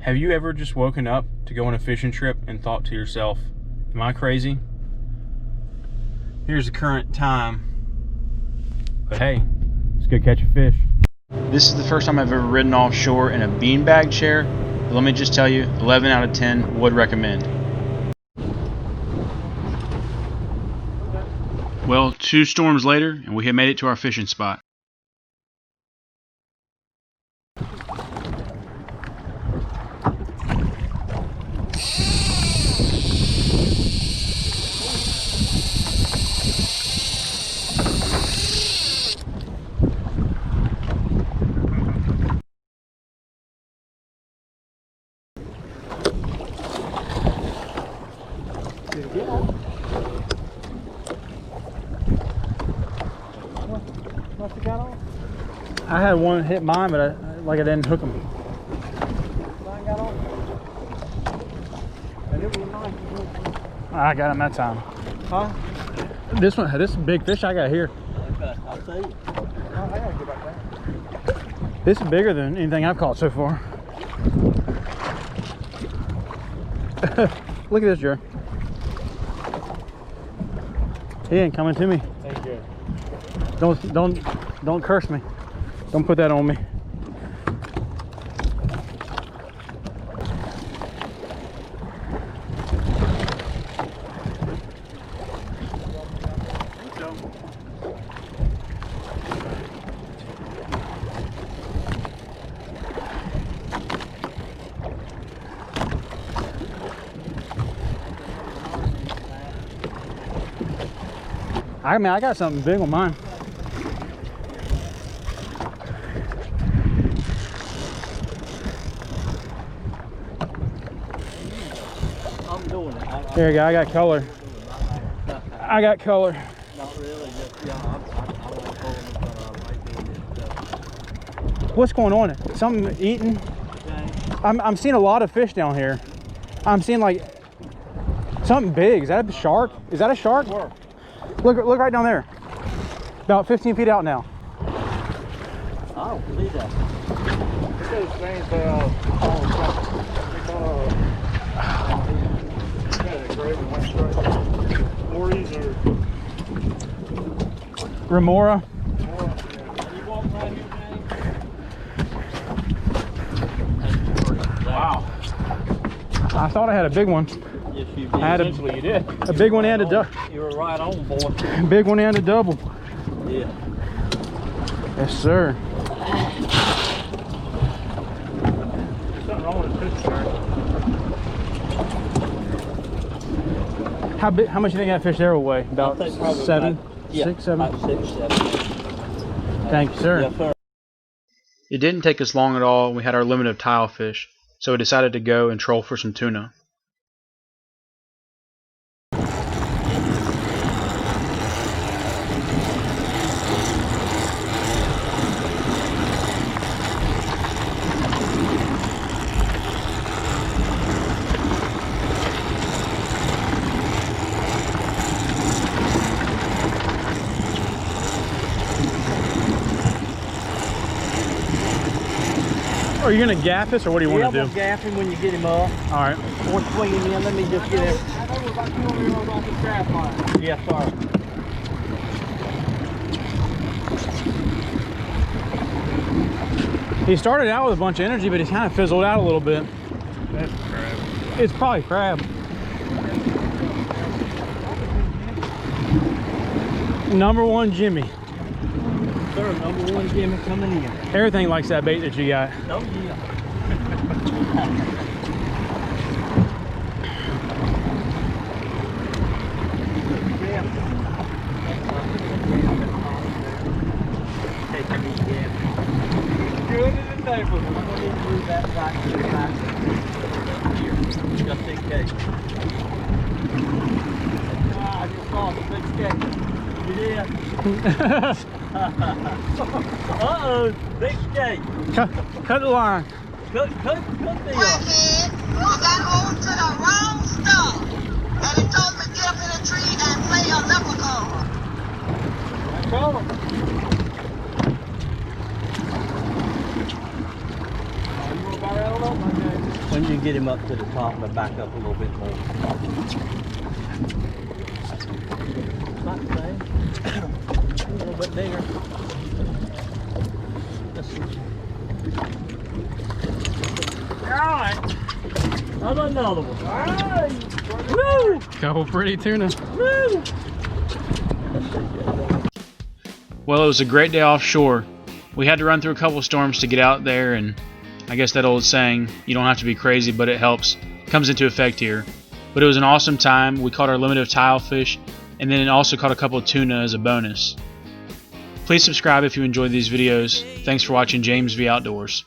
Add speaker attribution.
Speaker 1: Have you ever just woken up to go on a fishing trip and thought to yourself, am I crazy? Here's the current time, but hey, let's go catch a fish. This is the first time I've ever ridden offshore in a beanbag chair, but let me just tell you, 11 out of 10 would recommend. Well, 2 storms later, and we have made it to our fishing spot. I had one hit mine, but I didn't hook him. Mine got on. And it was nice. I got him that time. Huh? This big fish I got here. Okay, I'll see you. I gotta get back there. This is bigger than anything I've caught so far. Look at this, Jerry. He ain't coming to me. Thank you. Don't curse me. Don't put that on me. I mean, I got something big on mine. I'm doing it. There you go. I got color. I got color. Not really. Just, yeah, I won't pull them, but I like doing this stuff. What's going on? Something eating? Okay. I'm seeing a lot of fish down here. I'm seeing like something big. Is that a shark? Is that a shark? Sure. Look right down there. About 15 feet out now. I don't see that. Those things Remora. Wow. I thought I had a big one. Yes, you did. Eventually you did. A big one and a double. You were right on, boy. Big one and a double. Yeah. Yes, sir. Something wrong with the fish, sir. How much do you think that fish there will weigh? About 7? About, 6, 7? About 6, 7. Thank you, sir. Yes, sir. It didn't take us long at all. We had our limit of tile fish, so we decided to go and troll for some tuna. Are you going to gaff this, or what do you want to do? Yeah, we'll gaff him when you get him up. All right. Or swing him in. Let me just get it. I know we're about 200 yards off the strap line. Yes, sir. He started out with a bunch of energy, but he's kind of fizzled out a little bit. That's crab. It's probably crab. Number 1 Jimmy. Sir, number 1 Jimmy coming in. Everything likes that bait that you got. Oh, yeah. Good as the table. I'm going to move that back to the back. Here, just in case. I just saw the big skate. You did? Uh-oh, big skate. Cut the line. Cut the
Speaker 2: I got hold to the wrong stuff. And it told me to get up in a tree and play a leprechaun.
Speaker 1: I told him. I'm going to about out of my game.
Speaker 3: When you get him up to the top, but back up a little bit more. Not the same. A little bit bigger. Alright. How about another one? Alright. Woo!
Speaker 1: Couple pretty tuna.
Speaker 3: Woo!
Speaker 1: Well, it was a great day offshore. We had to run through a couple storms to get out there, and I guess that old saying, you don't have to be crazy, but it helps, comes into effect here. But it was an awesome time. We caught our limit of tilefish, and then also caught a couple of tuna as a bonus. Please subscribe if you enjoyed these videos. Thanks for watching James V Outdoors.